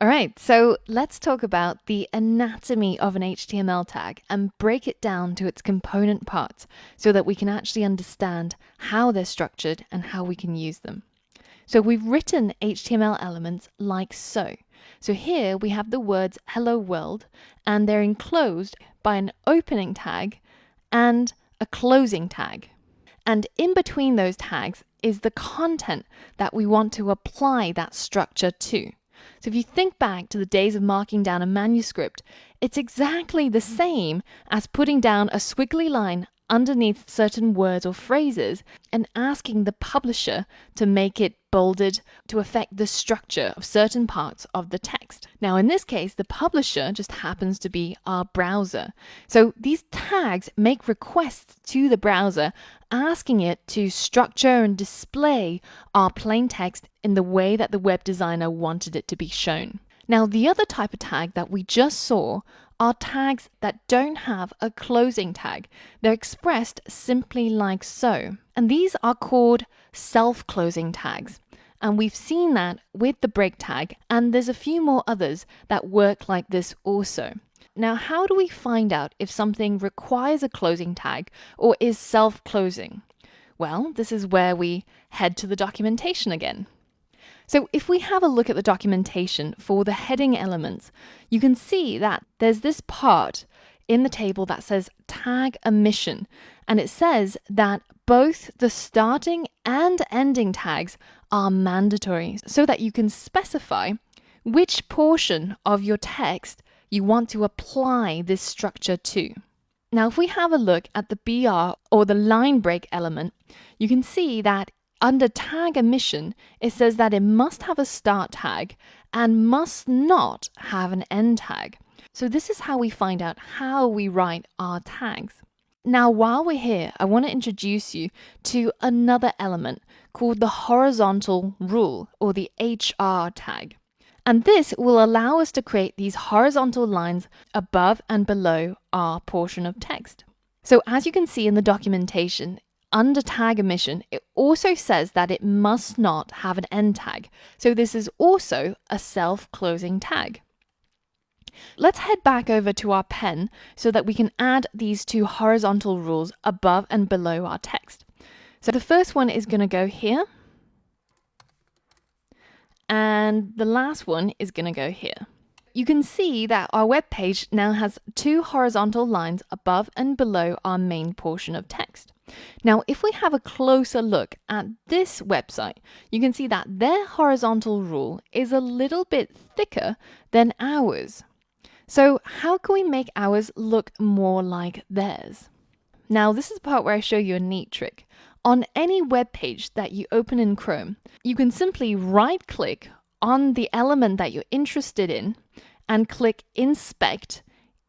All right, so let's talk about the anatomy of an HTML tag and break it down to its component parts so that we can actually understand how they're structured and how we can use them. So we've written HTML elements like so. So here we have the words hello world, and they're enclosed by an opening tag and a closing tag. And in between those tags is the content that we want to apply that structure to. So if you think back to the days of marking down a manuscript, it's exactly the same as putting down a squiggly line underneath certain words or phrases and asking the publisher to make it bolded to affect the structure of certain parts of the text. Now, in this case, the publisher just happens to be our browser. So these tags make requests to the browser asking it to structure and display our plain text in the way that the web designer wanted it to be shown. Now, the other type of tag that we just saw are tags that don't have a closing tag. They're expressed simply like so. And these are called self-closing tags. And we've seen that with the break tag, and there's a few more others that work like this also. Now, how do we find out if something requires a closing tag or is self-closing? Well, this is where we head to the documentation again. So if we have a look at the documentation for the heading elements, you can see that there's this part in the table that says tag omission, and it says that both the starting and ending tags are mandatory so that you can specify which portion of your text you want to apply this structure to. Now, if we have a look at the BR or the line break element, you can see that under tag omission, it says that it must have a start tag and must not have an end tag. So this is how we find out how we write our tags. Now, while we're here, I want to introduce you to another element called the horizontal rule, or the HR tag. And this will allow us to create these horizontal lines above and below our portion of text. So as you can see in the documentation, under tag omission, it also says that it must not have an end tag. So this is also a self-closing tag. Let's head back over to our pen so that we can add these two horizontal rules above and below our text. So the first one is going to go here, and the last one is going to go here. You can see that our web page now has two horizontal lines above and below our main portion of text. Now, if we have a closer look at this website, you can see that their horizontal rule is a little bit thicker than ours. So how can we make ours look more like theirs? Now, this is the part where I show you a neat trick. On any web page that you open in Chrome, you can simply right-click on the element that you're interested in and click Inspect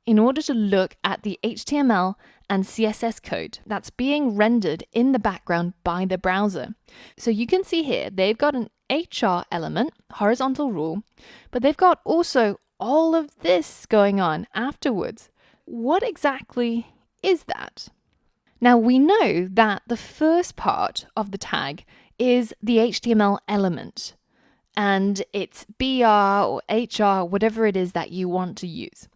in order to look at the HTML and CSS code that's being rendered in the background by the browser. So you can see here, they've got an HR element, horizontal rule, but they've got also all of this going on afterwards. What exactly is that? Now, we know that the first part of the tag is the HTML element, and it's BR or HR, whatever it is that you want to use.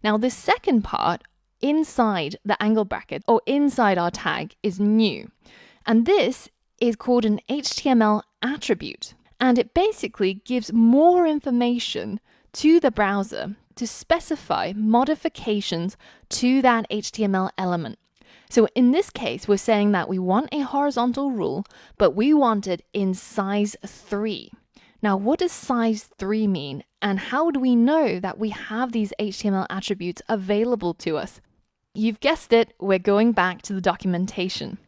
Now, the second part inside the angle bracket or inside our tag is new, and this is called an HTML attribute, and it basically gives more information to the browser to specify modifications to that HTML element. So in this case, we're saying that we want a horizontal rule, but we want it in size 3. Now, what does size 3 mean? And how do we know that we have these HTML attributes available to us? You've guessed it, we're going back to the documentation.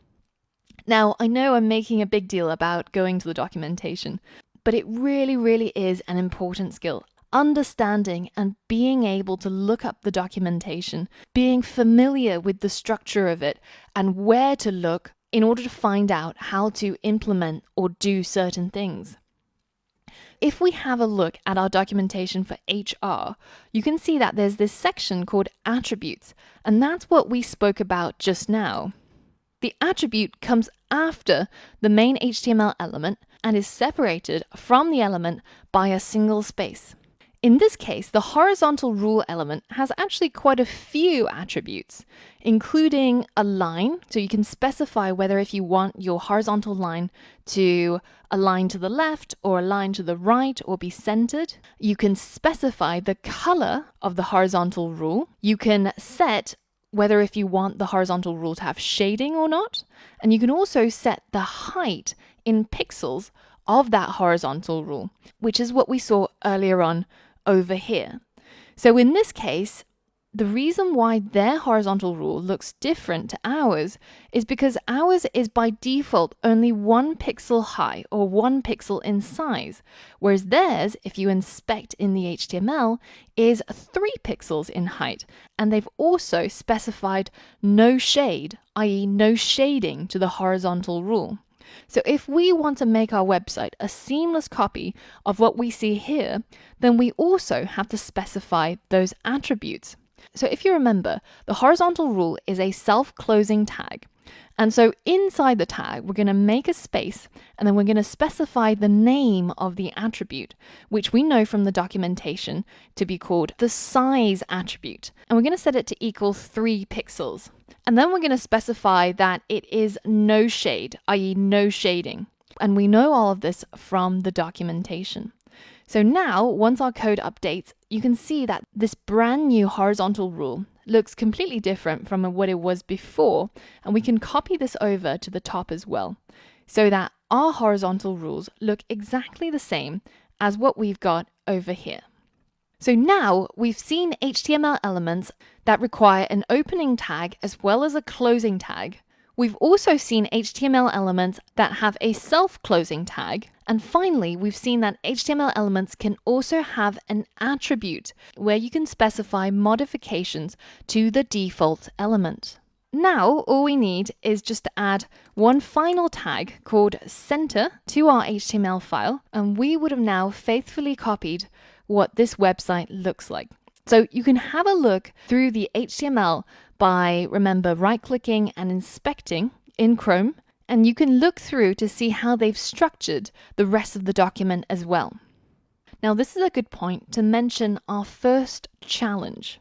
Now, I know I'm making a big deal about going to the documentation, but it really, really is an important skill. Understanding and being able to look up the documentation, being familiar with the structure of it and where to look in order to find out how to implement or do certain things. If we have a look at our documentation for HR, you can see that there's this section called attributes, and that's what we spoke about just now. The attribute comes after the main HTML element and is separated from the element by a single space. In this case, the horizontal rule element has actually quite a few attributes, including a line. So you can specify whether if you want your horizontal line to align to the left or align to the right or be centered. You can specify the color of the horizontal rule. You can set whether if you want the horizontal rule to have shading or not. And you can also set the height in pixels of that horizontal rule, which is what we saw earlier on over here. So in this case, the reason why their horizontal rule looks different to ours is because ours is by default only 1 pixel high or 1 pixel in size, whereas theirs, if you inspect in the HTML, is 3 pixels in height. And they've also specified no shade, i.e. no shading to the horizontal rule. So if we want to make our website a seamless copy of what we see here, then we also have to specify those attributes. So if you remember, the horizontal rule is a self-closing tag. And so inside the tag, we're going to make a space, and then we're going to specify the name of the attribute, which we know from the documentation to be called the size attribute. And we're going to set it to equal 3 pixels. And then we're going to specify that it is no shade, i.e. no shading. And we know all of this from the documentation. So now, once our code updates, you can see that this brand new horizontal rule looks completely different from what it was before. And we can copy this over to the top as well, so that our horizontal rules look exactly the same as what we've got over here. So now we've seen HTML elements that require an opening tag as well as a closing tag. We've also seen HTML elements that have a self-closing tag. And finally, we've seen that HTML elements can also have an attribute where you can specify modifications to the default element. Now, all we need is just to add one final tag called center to our HTML file, and we would have now faithfully copied what this website looks like. So you can have a look through the HTML by, remember, right-clicking and inspecting in Chrome, and you can look through to see how they've structured the rest of the document as well. Now, this is a good point to mention our first challenge.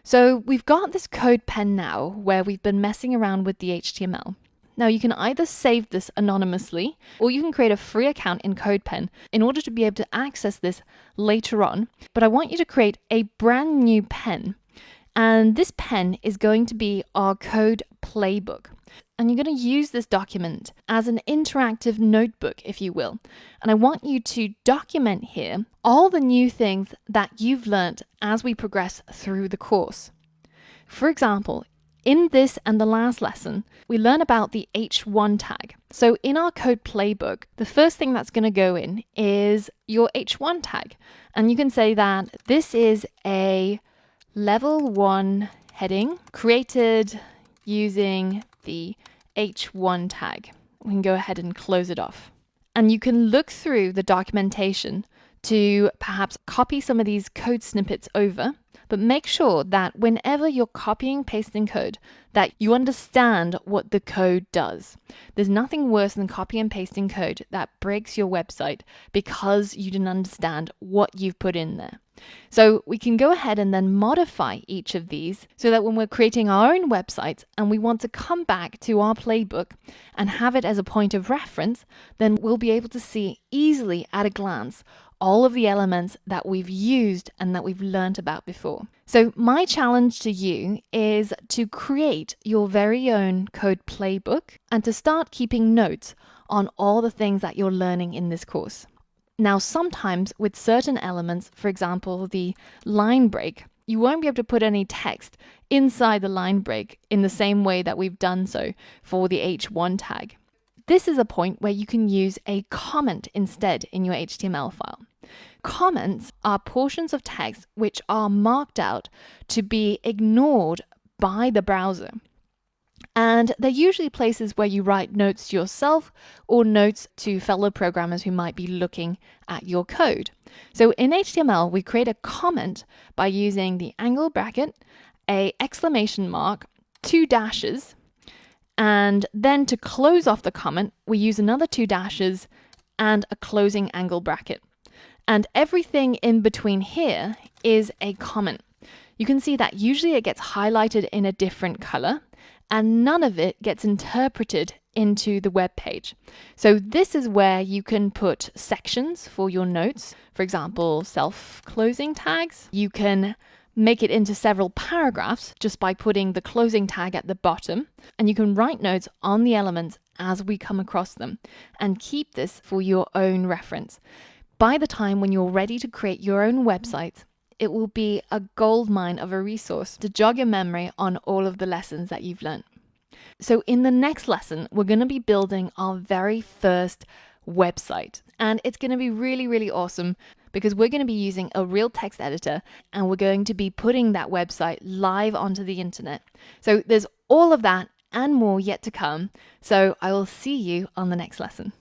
So we've got this code pen now where we've been messing around with the HTML. Now you can either save this anonymously or you can create a free account in CodePen in order to be able to access this later on. But I want you to create a brand new pen. And this pen is going to be our code playbook. And you're going to use this document as an interactive notebook, if you will. And I want you to document here all the new things that you've learned as we progress through the course. For example, in this and the last lesson, we learn about the H1 tag. So in our code playbook, the first thing that's going to go in is your H1 tag. And you can say that this is a level 1 heading created using the H1 tag. We can go ahead and close it off. And you can look through the documentation to perhaps copy some of these code snippets over, but make sure that whenever you're copying, pasting code, that you understand what the code does. There's nothing worse than copy and pasting code that breaks your website because you didn't understand what you've put in there. So we can go ahead and then modify each of these so that when we're creating our own websites and we want to come back to our playbook and have it as a point of reference, then we'll be able to see easily at a glance all of the elements that we've used and that we've learned about before. So my challenge to you is to create your very own code playbook and to start keeping notes on all the things that you're learning in this course. Now, sometimes with certain elements, for example, the line break, you won't be able to put any text inside the line break in the same way that we've done so for the H1 tag. This is a point where you can use a comment instead in your HTML file. Comments are portions of text which are marked out to be ignored by the browser. And they're usually places where you write notes to yourself or notes to fellow programmers who might be looking at your code. So in HTML, we create a comment by using the angle bracket, a exclamation mark, 2 dashes, and then to close off the comment, we use another 2 dashes and a closing angle bracket. And everything in between here is a comment. You can see that usually it gets highlighted in a different color, and none of it gets interpreted into the web page. So this is where you can put sections for your notes. For example, self-closing tags. You can make it into several paragraphs just by putting the closing tag at the bottom. And you can write notes on the elements as we come across them and keep this for your own reference. By the time when you're ready to create your own website, it will be a goldmine of a resource to jog your memory on all of the lessons that you've learned. So in the next lesson, we're going to be building our very first website. And it's going to be really, really awesome because we're going to be using a real text editor and we're going to be putting that website live onto the internet. So there's all of that and more yet to come. So I will see you on the next lesson.